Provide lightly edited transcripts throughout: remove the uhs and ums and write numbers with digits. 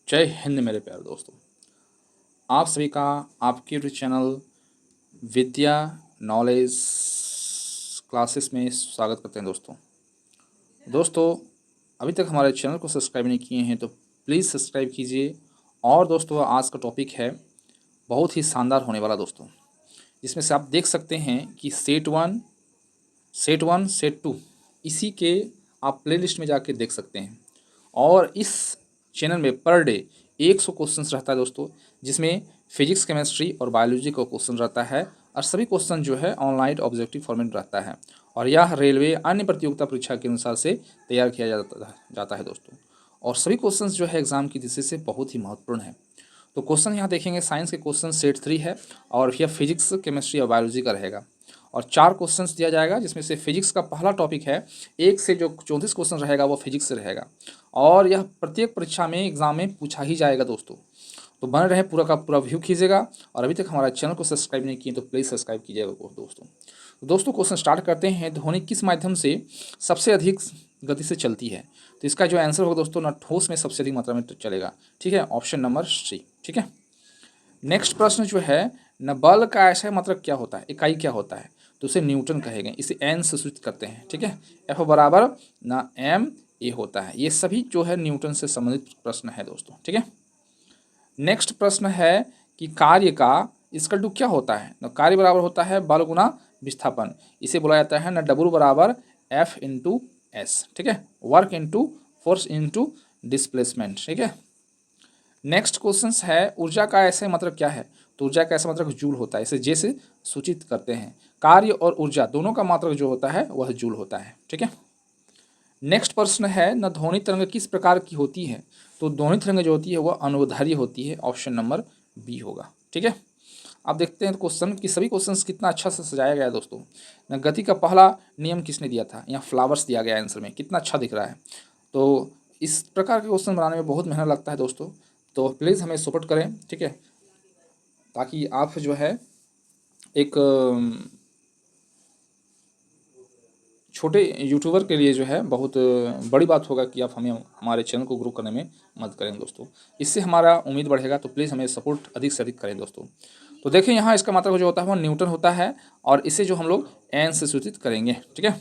जय हिंद मेरे प्यारे दोस्तों। आप सभी का आपके यूट्यूब चैनल विद्या नॉलेज क्लासेस में स्वागत करते हैं दोस्तों अभी तक हमारे चैनल को सब्सक्राइब नहीं किए हैं तो प्लीज़ सब्सक्राइब कीजिए। और दोस्तों आज का टॉपिक है बहुत ही शानदार होने वाला दोस्तों, जिसमें से आप देख सकते हैं कि सेट वन सेट टू इसी के आप प्लेलिस्ट में जाके देख सकते हैं। और इस चैनल में पर डे 100 क्वेश्चंस रहता है दोस्तों, जिसमें फिजिक्स केमिस्ट्री और बायोलॉजी का क्वेश्चन रहता है और सभी क्वेश्चन जो है ऑनलाइन ऑब्जेक्टिव फॉर्मेट रहता है। और यह रेलवे अन्य प्रतियोगिता परीक्षा के अनुसार से तैयार किया जाता है दोस्तों। और सभी क्वेश्चंस जो है एग्जाम की दृष्टि से बहुत ही महत्वपूर्ण है। तो क्वेश्चन यहाँ देखेंगे, साइंस के क्वेश्चन सेट 3 है और यह फिजिक्स केमिस्ट्री और बायोलॉजी का रहेगा। और 4 क्वेश्चंस दिया जाएगा, जिसमें से फिजिक्स का पहला टॉपिक है 1 से जो 34 क्वेश्चन रहेगा वो फिजिक्स से रहेगा। और यह प्रत्येक परीक्षा में एग्जाम में पूछा ही जाएगा दोस्तों। तो बने रहे, पूरा का पूरा व्यू कीजिएगा। और अभी तक हमारा चैनल को सब्सक्राइब नहीं किए तो प्लीज़ सब्सक्राइब कीजिएगा दोस्तों। क्वेश्चन स्टार्ट करते हैं। ध्वनि किस माध्यम से सबसे अधिक गति से चलती है? तो इसका जो आंसर होगा दोस्तों, न ठोस में सबसे अधिक मात्रा में चलेगा। ठीक है, ऑप्शन नंबर सी। ठीक है, नेक्स्ट प्रश्न जो है, न बल का ऐसा मात्रक क्या होता है, इकाई क्या होता है? तो उसे न्यूटन कहेंगे, इसे एन से सूचित करते हैं। ठीक है, एफ बराबर ना एम ए होता है। ये सभी जो है न्यूटन से संबंधित प्रश्न है दोस्तों। ठीक है, नेक्स्ट प्रश्न है कि कार्य का इसका टू क्या होता है? न कार्य बराबर होता है बल गुना विस्थापन, इसे बोला जाता है न डब्ल्यू बराबर एफ इंटू एस। ठीक है, work into force into displacement. ठीक है, नेक्स्ट क्वेश्चन है, ऊर्जा का ऐसा मतलब क्या है? तो ऊर्जा का ऐसा मतलब जूल होता है, इसे जे से सूचित करते हैं। कार्य और ऊर्जा दोनों का मात्रक जो होता है वह जूल होता है। ठीक है, नेक्स्ट प्रश्न है, न ध्वनि तरंग किस प्रकार की होती है? तो ध्वनि तरंग जो होती है वह अनुदैर्ध्य होती है, ऑप्शन नंबर बी होगा। ठीक है, आप देखते हैं क्वेश्चन कि सभी क्वेश्चंस कितना अच्छा से सजाया गया है दोस्तों। न गति का पहला नियम किसने दिया था? यहाँ फ्लावर्स दिया गया आंसर में, कितना अच्छा दिख रहा है। तो इस प्रकार के क्वेश्चन बनाने में बहुत मेहनत लगता है दोस्तों, तो प्लीज़ हमें सपोर्ट करें। ठीक है, ताकि आप जो है एक छोटे यूट्यूबर के लिए जो है बहुत बड़ी बात होगा कि आप हमें हमारे चैनल को ग्रो करने में मदद करें दोस्तों। इससे हमारा उम्मीद बढ़ेगा, तो प्लीज़ हमें सपोर्ट अधिक से अधिक करें दोस्तों। तो देखिए यहाँ इसका मतलब जो होता है वो न्यूटन होता है और इसे जो हम लोग एन से सूचित करेंगे। ठीक है,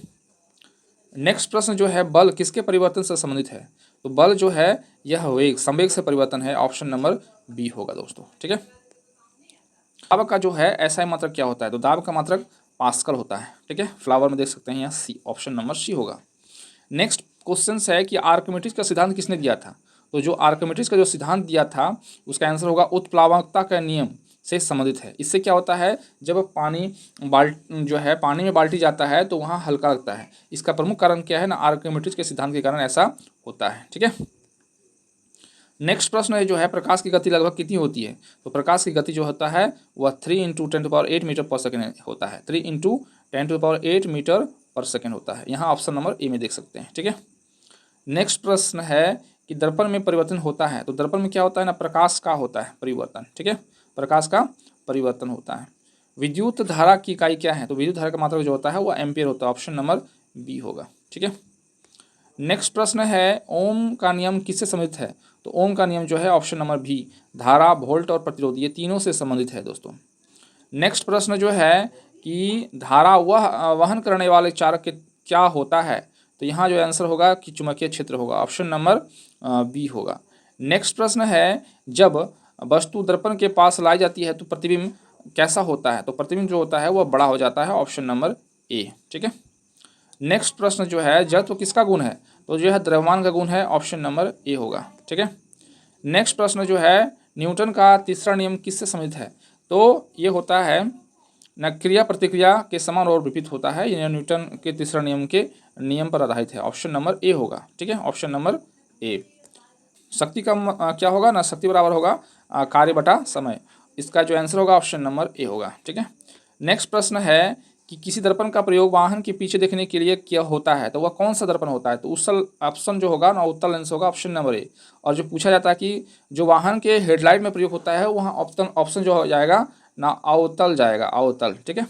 नेक्स्ट प्रश्न जो है, बल किसके परिवर्तन से संबंधित है? तो बल जो है यह वेग संवेग से परिवर्तन है, ऑप्शन नंबर बी होगा दोस्तों। ठीक है, दाब का जो है ऐसा मात्रक क्या होता है? तो दाब का मात्रक पास्कल होता है। ठीक है, फ्लावर में देख सकते हैं यहाँ सी, ऑप्शन नंबर सी होगा। नेक्स्ट क्वेश्चन है कि आर्किमिडीज का सिद्धांत किसने दिया था? तो जो आर्किमिडीज का जो सिद्धांत दिया था उसका आंसर होगा उत्प्लावकता का नियम से संबंधित है। इससे क्या होता है, जब पानी पानी में बाल्टी जाता है तो वहाँ हल्का लगता है। इसका प्रमुख कारण क्या है ना, आर्किमिडीज के सिद्धांत के कारण ऐसा होता है। ठीक है, नेक्स्ट प्रश्न है जो है, प्रकाश की गति लगभग कितनी होती है? तो प्रकाश की गति जो होता है वह 3 × 10⁸ मीटर पर सेकेंड होता है। 3 × 10⁸ मीटर पर सेकेंड होता है। यहाँ ऑप्शन नंबर ए में देख सकते हैं। ठीक है, नेक्स्ट प्रश्न है कि दर्पण में परिवर्तन होता है। तो दर्पण में क्या होता है ना, प्रकाश का होता है परिवर्तन। ठीक है, प्रकाश का परिवर्तन होता है। विद्युत धारा की इकाई क्या है? तो विद्युत धारा का मात्रक जो होता है वह एम्पियर होता है, ऑप्शन नंबर बी होगा। ठीक है, नेक्स्ट प्रश्न है, ओम का नियम किससे संबंधित है? तो ओम का नियम जो है ऑप्शन नंबर बी, धारा, वोल्ट और प्रतिरोध ये तीनों से संबंधित है दोस्तों। नेक्स्ट प्रश्न जो है कि धारा वह वहन करने वाले चालक के क्या होता है? तो यहाँ जो आंसर होगा कि चुंबकीय क्षेत्र होगा, ऑप्शन नंबर बी होगा। नेक्स्ट प्रश्न है, जब वस्तु दर्पण के पास लाई जाती है तो प्रतिबिंब कैसा होता है? तो प्रतिबिंब जो होता है वह बड़ा हो जाता है, ऑप्शन नंबर ए। ठीक है, नेक्स्ट प्रश्न जो है, जड़त्व किसका गुण है? तो जो है द्रव्यमान का गुण है, ऑप्शन नंबर ए होगा। ठीक है, नेक्स्ट प्रश्न जो है, न्यूटन का तीसरा नियम किससे संबंधित है? तो ये होता है न क्रिया प्रतिक्रिया के समान और विपरीत होता है। यह न्यूटन के तीसरा नियम के नियम पर आधारित है, ऑप्शन नंबर ए होगा। ठीक है, ऑप्शन नंबर ए। शक्ति का क्या होगा ना, शक्ति बराबर होगा कार्य बटा समय। इसका जो आंसर होगा ऑप्शन नंबर ए होगा। ठीक है, नेक्स्ट प्रश्न है कि किसी दर्पण का प्रयोग वाहन के पीछे देखने के लिए क्या होता है? तो वह कौन सा दर्पण होता है? तो उत्तल ऑप्शन जो होगा ना, उत्तल लेंस होगा, ऑप्शन नंबर ए। और जो पूछा जाता है कि जो वाहन के हेडलाइट में प्रयोग होता है वहाँ ऑप्शन जो हो जाएगा ना, अवतल जाएगा, अवतल। ठीक है,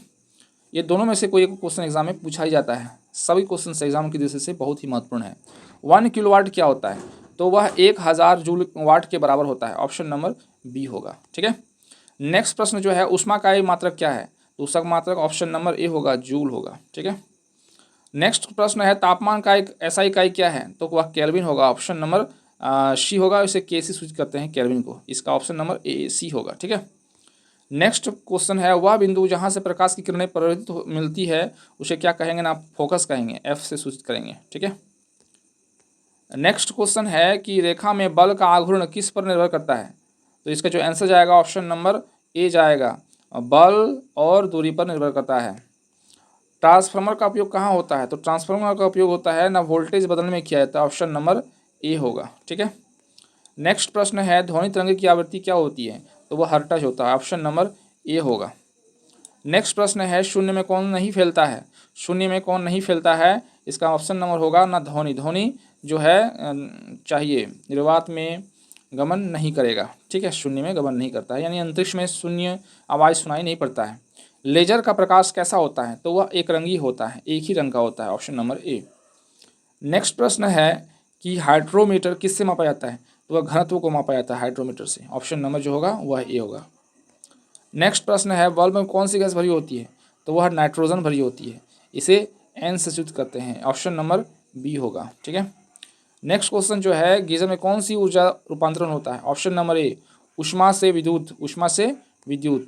ये दोनों में से कोई एक क्वेश्चन एग्जाम में पूछा ही जाता है। सभी क्वेश्चन एग्जाम की दृष्टि से बहुत ही महत्वपूर्ण है। 1 किलोवाट क्या होता है? तो वह 1000 जूल वाट के बराबर होता है। ऑप्शन नंबर बी होगा। ठीक है। नेक्स्ट प्रश्न जो है, ऊष्मा का मात्रक क्या है? तो ऊष्मा का मात्रक ऑप्शन नंबर ए होगा, जूल होगा। ठीक है। नेक्स्ट प्रश्न है, तापमान का एक ऐसा इकाई क्या है? तो वह केल्विन होगा। ऑप्शन नंबर सी होगा। इसे के से सूचित करते हैं केल्विन को। इसका ऑप्शन नंबर ए सी होगा। ठीक है। नेक्स्ट क्वेश्चन है, वह बिंदु जहां से प्रकाश की किरणें परावर्तित मिलती है उसे क्या कहेंगे ना? फोकस कहेंगे, एफ से सूचित करेंगे। ठीक है। नेक्स्ट क्वेश्चन है कि रेखा में बल का आघूर्ण किस पर निर्भर करता है? तो इसका जो आंसर जाएगा ऑप्शन नंबर ए जाएगा, बल और दूरी पर निर्भर करता है। ट्रांसफार्मर का उपयोग कहाँ होता है? तो ट्रांसफार्मर का उपयोग होता है ना वोल्टेज बदलने में किया जाता है। ऑप्शन नंबर ए होगा। ठीक है। नेक्स्ट प्रश्न है, ध्वनि तरंग की आवृत्ति क्या होती है? तो वह हर्ट्ज होता है। ऑप्शन नंबर ए होगा। नेक्स्ट प्रश्न है, शून्य में कौन नहीं फैलता है? शून्य में कौन नहीं फैलता है? इसका ऑप्शन नंबर होगा ना ध्वनि। ध्वनि जो है चाहिए, निर्वात में गमन नहीं करेगा। ठीक है, शून्य में गमन नहीं करता है, यानी अंतरिक्ष में शून्य आवाज़ सुनाई नहीं पड़ता है। लेजर का प्रकाश कैसा होता है? तो वह एक रंगी होता है, एक ही रंग का होता है। ऑप्शन नंबर ए। नेक्स्ट प्रश्न है कि हाइड्रोमीटर किससे मापा जाता है? तो वह घनत्व को मापा जाता है हाइड्रोमीटर से। ऑप्शन नंबर जो होगा वह ए होगा। नेक्स्ट प्रश्न है, बल्ब में कौन सी गैस भरी होती है? तो वह नाइट्रोजन भरी होती है। इसे एन से सूचित करते हैं। ऑप्शन नंबर बी होगा। ठीक है। नेक्स्ट क्वेश्चन जो है, गीजर में कौन सी ऊर्जा रूपांतरण होता है? ऑप्शन नंबर ए, ऊष्मा से विद्युत। ऊष्मा से विद्युत।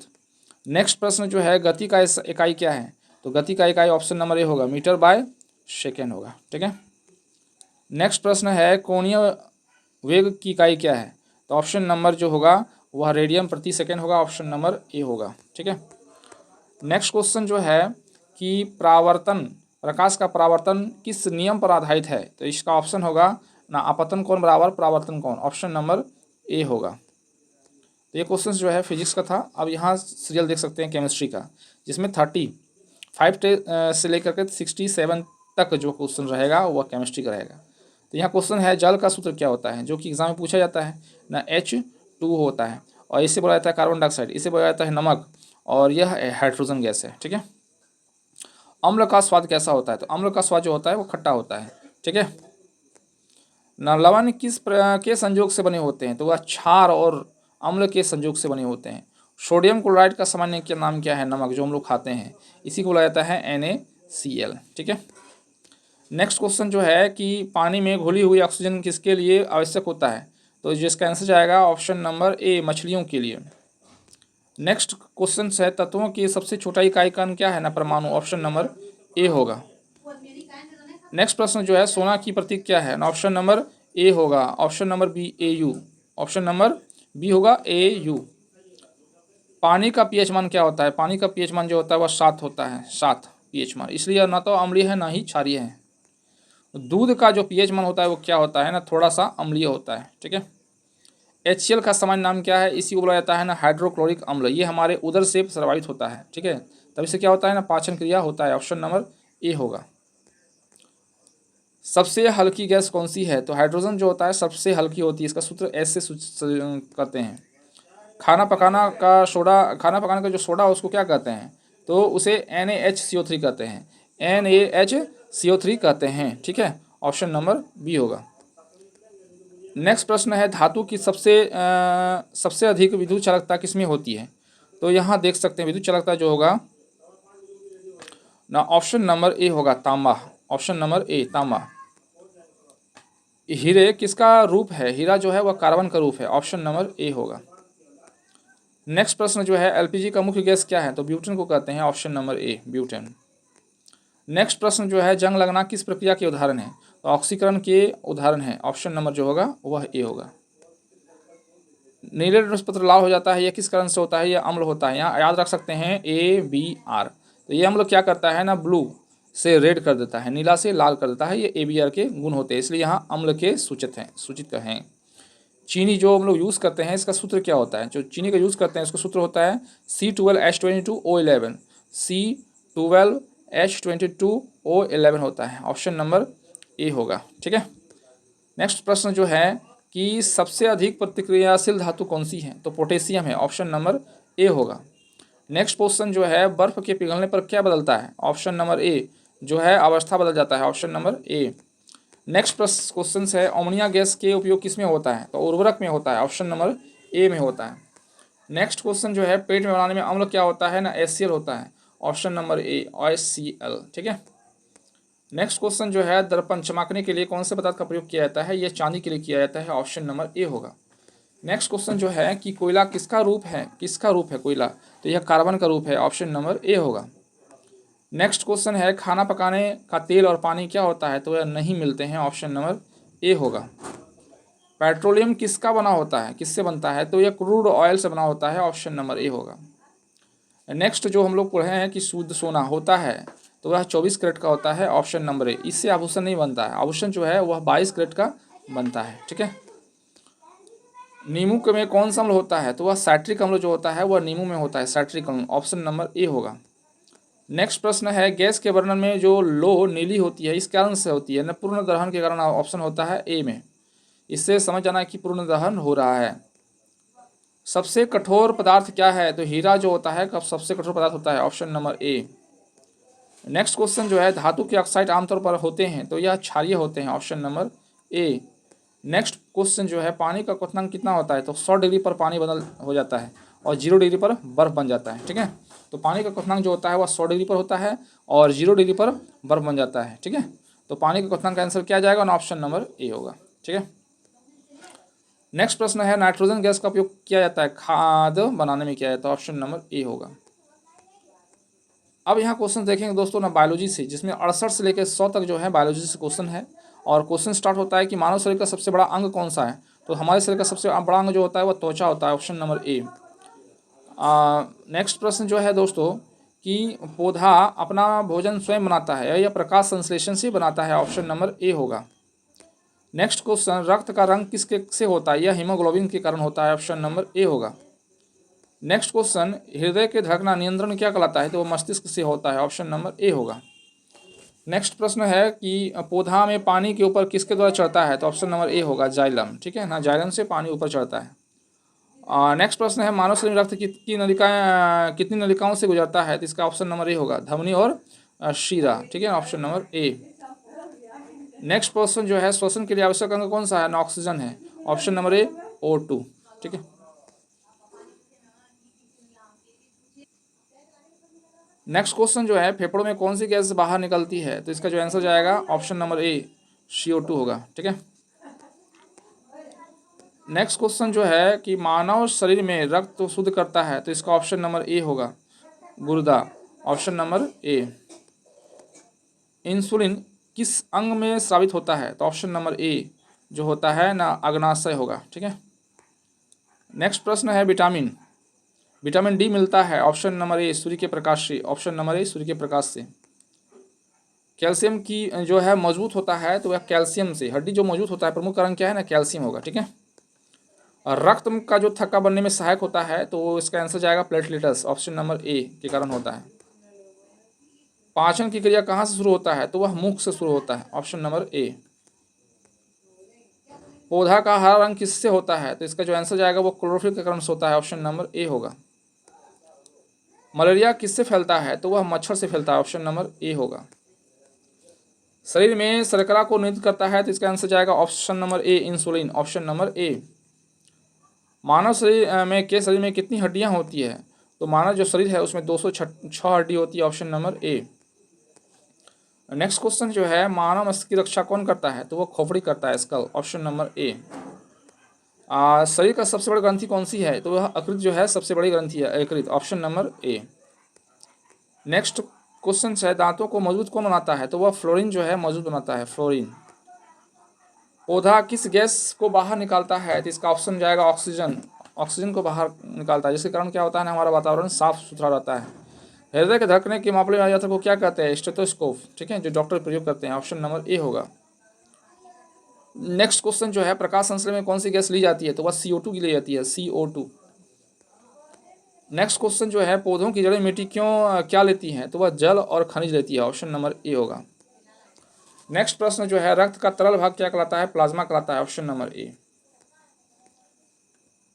नेक्स्ट प्रश्न जो है, गति का इकाई क्या है? तो गति का इकाई ऑप्शन नंबर ए होगा, मीटर बाय सेकेंड होगा। ठीक है। नेक्स्ट प्रश्न है, कोणीय वेग की इकाई क्या है? तो ऑप्शन नंबर जो होगा वह रेडियन प्रति सेकेंड होगा। ऑप्शन नंबर ए होगा। ठीक है। नेक्स्ट क्वेश्चन जो है कि परावर्तन, प्रकाश का परावर्तन किस नियम पर आधारित है? तो इसका ऑप्शन होगा ना आपतन कोण बराबर परावर्तन कोण। ऑप्शन नंबर ए होगा। तो ये क्वेश्चन जो है फिजिक्स का था। अब यहाँ सीरियल देख सकते हैं केमिस्ट्री का, जिसमें 35 से लेकर के 67 तक जो क्वेश्चन रहेगा वह केमिस्ट्री का रहेगा। तो यहाँ क्वेश्चन है, जल का सूत्र क्या होता है? जो कि एग्जाम में पूछा जाता है ना, H2 होता है, और इसे बोला जाता है कार्बन डाइऑक्साइड, इसे बोला जाता है नमक, और यह हाइड्रोजन गैस है। ठीक है। अम्ल का स्वाद कैसा होता है? तो अम्ल का स्वाद जो होता है वो खट्टा होता है। ठीक है। न लवण के संयोग से बने होते हैं? तो वह क्षार और अम्ल के संयोग से बने होते हैं। सोडियम क्लोराइड का सामान्य क्या नाम क्या है? नमक, जो हम लोग खाते हैं, इसी को बोला जाता है NaCl। ठीक है। नेक्स्ट क्वेश्चन जो है कि पानी में घुली हुई ऑक्सीजन किसके लिए आवश्यक होता है? तो जिसका आंसर जाएगा ऑप्शन नंबर ए, मछलियों के लिए। नेक्स्ट क्वेश्चन है, तत्वों की सबसे छोटा इकाई कण क्या है ना? परमाणु। ऑप्शन नंबर ए होगा। नेक्स्ट प्रश्न जो है, सोना की प्रतीक क्या है? ऑप्शन नंबर ए होगा। Option number B, AU। Option number B होगा, AU। पानी का पीएच मान क्या होता है? पानी का पीएच मान जो होता है वह 7 होता है, 7 पीएच मान, इसलिए ना तो अम्लीय है ना ही क्षारीय है। दूध का जो पीएच मान होता है वो क्या होता है ना? थोड़ा सा अम्लीय होता है। ठीक है। HCl का सामान्य नाम क्या है? इसी को बोला जाता है ना हाइड्रोक्लोरिक अम्ल। ये हमारे उदर से प्रभावित होता है। ठीक है। तभी से क्या होता है ना, पाचन क्रिया होता है। ऑप्शन नंबर ए होगा। सबसे हल्की गैस कौन सी है? तो हाइड्रोजन जो होता है सबसे हल्की होती है। इसका सूत्र एस से करते हैं। खाना पकाना का जो सोडा उसको क्या कहते हैं? तो उसे NaHCO3 कहते हैं। NaHCO3 कहते हैं। ठीक है। ऑप्शन नंबर बी होगा। नेक्स्ट प्रश्न है, धातु की सबसे अधिक विद्युत चालकता किसमें होती है? तो यहाँ देख सकते हैं विद्युत चालकता जो होगा ना, ऑप्शन नंबर ए होगा, तांबा। ऑप्शन नंबर ए, तांबा। हीरे किसका रूप है? हीरा जो है वह कार्बन का रूप है। ऑप्शन नंबर ए होगा। नेक्स्ट प्रश्न जो है, LPG का मुख्य गैस क्या है? तो ब्यूटेन को कहते हैं। ऑप्शन नंबर ए, ब्यूटेन। नेक्स्ट प्रश्न जो है, जंग लगना किस प्रक्रिया के उदाहरण है? तो ऑक्सीकरण के उदाहरण है। ऑप्शन नंबर जो होगा वह ए होगा। नीले रक्त पत्र लाल हो जाता है, यह किस कारण से होता है? यह अम्ल होता है। यहाँ याद रख सकते हैं ABR। तो ये अम्ल क्या करता है ना, ब्लू से रेड कर देता है, नीला से लाल कर देता है। ये ABR के गुण होते हैं, इसलिए यहाँ अम्ल के सूचित हैं। चीनी जो हम लोग यूज़ करते हैं, इसका सूत्र क्या होता है? जो चीनी का यूज़ करते हैं इसका सूत्र होता है C12H22O11। C12H22O11 होता है। ऑप्शन नंबर ए होगा। ठीक है। नेक्स्ट प्रश्न जो है कि सबसे अधिक प्रतिक्रियाशील धातु कौन सी है? तो पोटेशियम है। ऑप्शन नंबर ए होगा। नेक्स्ट क्वेश्चन जो है, बर्फ के पिघलने पर क्या बदलता है? ऑप्शन नंबर ए जो है, अवस्था बदल जाता है। ऑप्शन नंबर ए। नेक्स्ट क्वेश्चन है, अमोनिया गैस के उपयोग किस में होता है? तो उर्वरक में होता है, ऑप्शन नंबर ए में होता है। नेक्स्ट क्वेश्चन जो है, पेट में बनाने में अम्ल क्या होता है? ना HCl होता है, ऑप्शन नंबर ए HCl। ठीक है। नेक्स्ट क्वेश्चन जो है, दर्पण चमकने के लिए कौन से पदार्थ का प्रयोग किया जाता है? ये चांदी के लिए किया जाता है, ऑप्शन नंबर ए होगा। नेक्स्ट क्वेश्चन जो है कि कोयला किसका रूप है? किसका रूप है कोयला? तो यह कार्बन का रूप है, ऑप्शन नंबर ए होगा। नेक्स्ट क्वेश्चन है, खाना पकाने का तेल और पानी क्या होता है? तो यह नहीं मिलते हैं, ऑप्शन नंबर ए होगा। पेट्रोलियम किसका बना होता है? किससे बनता है? तो यह क्रूड ऑयल से बना होता है, ऑप्शन नंबर ए होगा। नेक्स्ट जो हम लोग पढ़े हैं कि शुद्ध सोना होता है, तो वह 24 कैरेट का होता है, ऑप्शन नंबर ए। इससे आभूषण नहीं बनता है, आभूषण जो है वह 22 कैरेट का बनता है। ठीक है। नींबू में कौन सा अम्ल होता है? तो वह साइट्रिक अम्ल जो होता है वह नींबू में होता है, साइट्रिक अम्ल, ऑप्शन नंबर ए होगा। नेक्स्ट प्रश्न है, गैस के बर्नर में जो लो नीली होती है इस कारण से होती है? न पूर्ण दहन के कारण, ऑप्शन होता है ए में। इससे समझ जाना है कि पूर्ण दहन हो रहा है। सबसे कठोर पदार्थ क्या है? तो हीरा जो होता है कब सबसे कठोर पदार्थ होता है, ऑप्शन नंबर ए। नेक्स्ट क्वेश्चन जो है, धातु के ऑक्साइड आमतौर पर होते हैं, तो यह क्षारीय होते हैं, ऑप्शन नंबर ए। नेक्स्ट क्वेश्चन जो है, पानी का क्वथनांक कितना होता है? तो 100 डिग्री पर पानी बदल हो जाता है और 0 डिग्री पर बर्फ बन जाता है। ठीक है। तो पानी का क्वथनांक जो होता है वह 100 डिग्री पर होता है और 0 डिग्री पर बर्फ बन जाता है। ठीक है। तो पानी का क्वथनांक का आंसर क्या जाएगा? ऑप्शन नंबर ए होगा। ठीक है। नेक्स्ट प्रश्न है, नाइट्रोजन गैस का उपयोग किया जाता है खाद बनाने में, किया जाता है, ऑप्शन नंबर ए होगा। अब यहाँ क्वेश्चन देखेंगे दोस्तों ना बायोलॉजी से, जिसमें 68 से लेकर 100 तक जो है बायोलॉजी से क्वेश्चन है। और क्वेश्चन स्टार्ट होता है कि मानव शरीर का सबसे बड़ा अंग कौन सा है? तो हमारे शरीर का सबसे बड़ा अंग जो होता है वह त्वचा होता है, ऑप्शन नंबर ए। नेक्स्ट प्रश्न जो है दोस्तों कि पौधा अपना भोजन स्वयं बनाता है या प्रकाश संश्लेषण से बनाता है, ऑप्शन नंबर ए होगा। नेक्स्ट क्वेश्चन, रक्त का रंग किसके से होता है? यह हीमोग्लोबिन के कारण होता है, ऑप्शन नंबर ए होगा। नेक्स्ट क्वेश्चन, हृदय के धड़कना नियंत्रण क्या कहलाता है? तो वो मस्तिष्क से होता है, ऑप्शन नंबर ए होगा। नेक्स्ट प्रश्न है कि पौधा में पानी के ऊपर किसके द्वारा चढ़ता है? तो ऑप्शन नंबर ए होगा, जाइलम। ठीक है ना, जाइलम से पानी ऊपर चढ़ता है। नेक्स्ट प्रश्न है, मानव शरीर में रक्त कितनी नलिकाओं से गुजरता है? तो इसका ऑप्शन नंबर ए होगा, धमनी और शीरा। ठीक है, ऑप्शन नंबर ए। नेक्स्ट क्वेश्चन जो है, श्वसन के लिए आवश्यक अंग कौन सा है? ऑक्सीजन है, ऑप्शन नंबर ए O2। ठीक है। नेक्स्ट क्वेश्चन जो है, फेफड़ों में कौन सी गैस बाहर निकलती है? तो इसका जो आंसर जाएगा ऑप्शन नंबर ए CO2 होगा। ठीक है। नेक्स्ट क्वेश्चन जो है कि मानव शरीर में रक्त तो शुद्ध करता है, तो इसका ऑप्शन नंबर ए होगा, गुर्दा, ऑप्शन नंबर ए। इंसुलिन किस अंग में स्रावित होता है? तो ऑप्शन नंबर ए जो होता है ना, अग्नाशय होगा। ठीक है। नेक्स्ट प्रश्न है, विटामिन डी मिलता है, ऑप्शन नंबर ए सूर्य के प्रकाश से, ऑप्शन नंबर ए सूर्य के प्रकाश से। कैल्शियम की जो है मजबूत होता है, तो वह कैल्शियम से, हड्डी जो मजबूत होता है प्रमुख कारण क्या है ना, कैल्शियम होगा। ठीक है। और रक्त का जो थक्का बनने में सहायक होता है, तो इसका आंसर जाएगा प्लेटलेट्स, ऑप्शन नंबर ए के कारण होता है। पाचन की क्रिया कहाँ से शुरू होता है? तो वह मुख से शुरू होता है, ऑप्शन नंबर ए। पौधा का हरा रंग किससे होता है? तो इसका जो आंसर जाएगा वो क्लोरोफिल के कारण से होता है, ऑप्शन नंबर ए होगा। मलेरिया किससे फैलता है? तो वह मच्छर से फैलता है, ऑप्शन नंबर ए होगा। शरीर में शर्करा को नियंत्रित करता है, तो इसका आंसर जाएगा option number A insulin, option number A. मानव शरीर में कितनी हड्डियां होती है? तो मानव जो शरीर है उसमें 206 हड्डी होती है, ऑप्शन नंबर ए। नेक्स्ट क्वेश्चन जो है, मानव मस्तिष्क की रक्षा कौन करता है? तो वो खोपड़ी करता है, स्कल, ऑप्शन नंबर ए। शरीर का सबसे बड़ी ग्रंथि कौन सी है? तो वह यकृत जो है सबसे बड़ी ग्रंथि है, यकृत, ऑप्शन नंबर ए। नेक्स्ट क्वेश्चन है, दांतों को मजबूत कौन बनाता है? तो वह फ्लोरीन जो है मजबूत बनाता है, फ्लोरीन। पौधा किस गैस को बाहर निकालता है? तो इसका ऑप्शन जाएगा ऑक्सीजन, ऑक्सीजन को बाहर निकालता है, जिसके कारण क्या होता है ना, हमारा वातावरण साफ सुथरा रहता है। हृदय के धड़कने के मापने वाले यंत्र को क्या कहते हैं? स्टेथोस्कोप। ठीक है, जो डॉक्टर प्रयोग करते हैं, ऑप्शन नंबर ए होगा। नेक्स्ट क्वेश्चन जो है, प्रकाश संश्लेषण में कौन सी गैस ली जाती है? तो वह CO2 की ली जाती है, CO2। नेक्स्ट क्वेश्चन जो है, पौधों की जड़ें मिट्टी क्या लेती हैं? तो वह जल और खनिज लेती है, ऑप्शन नंबर ए होगा। नेक्स्ट प्रश्न जो है, रक्त का तरल भाग क्या कहलाता है? प्लाज्मा कहलाता है, ऑप्शन नंबर ए।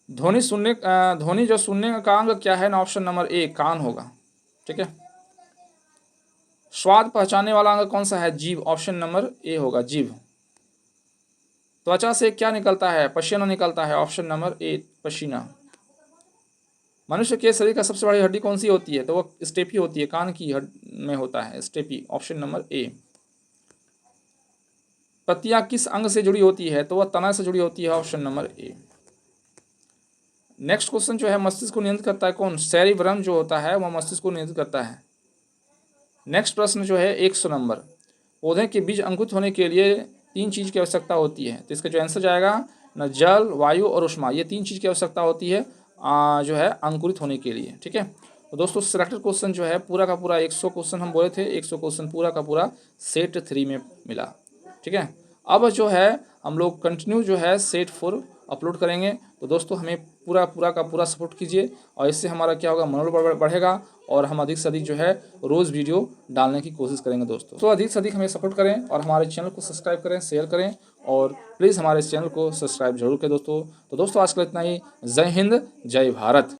ध्वनि जो सुनने का अंग क्या है ना, ऑप्शन नंबर ए कान होगा। ठीक है। स्वाद पहचानने वाला अंग कौन सा है? जीभ, ऑप्शन नंबर ए होगा, जीभ। त्वचा से क्या निकलता है? पसीना निकलता है। ऑप्शन नंबर ए पसीना। मनुष्य के शरीर का सबसे बड़ी हड्डी कौन सी होती है? तो वो स्टेपी होती है, कान की हड में होता है स्टेपी। ऑप्शन नंबर ए। पत्तियां किस अंग से जुड़ी होती है? तो वह तना से जुड़ी होती है। ऑप्शन नंबर ए। नेक्स्ट क्वेश्चन जो है, मस्तिष्क को नियंत्रित करता है कौन? सेरिब्रम जो होता है वह मस्तिष्क को नियंत्रित करता है। नेक्स्ट प्रश्न जो है 100 नंबर, पौधे के बीज अंकुरित होने के लिए 3 चीज़ की आवश्यकता होती है। तो इसका जो आंसर जाएगा न जल, वायु और ऊष्मा, ये 3 चीज़ की आवश्यकता होती है जो है अंकुरित होने के लिए। ठीक है, तो दोस्तों सिलेक्टेड क्वेश्चन जो है पूरा का पूरा 100 क्वेश्चन हम बोले थे, 100 क्वेश्चन पूरा का पूरा सेट 3 में मिला। ठीक है, अब जो है हम लोग कंटिन्यू जो है सेट 4 अपलोड करेंगे। तो दोस्तों हमें पूरा पूरा का पूरा सपोर्ट कीजिए, और इससे हमारा क्या होगा, मनोबल बढ़ेगा और हम अधिक से अधिक जो है रोज़ वीडियो डालने की कोशिश करेंगे दोस्तों। तो अधिक से अधिक हमें सपोर्ट करें और हमारे चैनल को सब्सक्राइब करें, शेयर करें, और प्लीज़ हमारे चैनल को सब्सक्राइब जरूर करें दोस्तों। तो दोस्तों आज के लिए इतना ही। जय हिंद, जय भारत।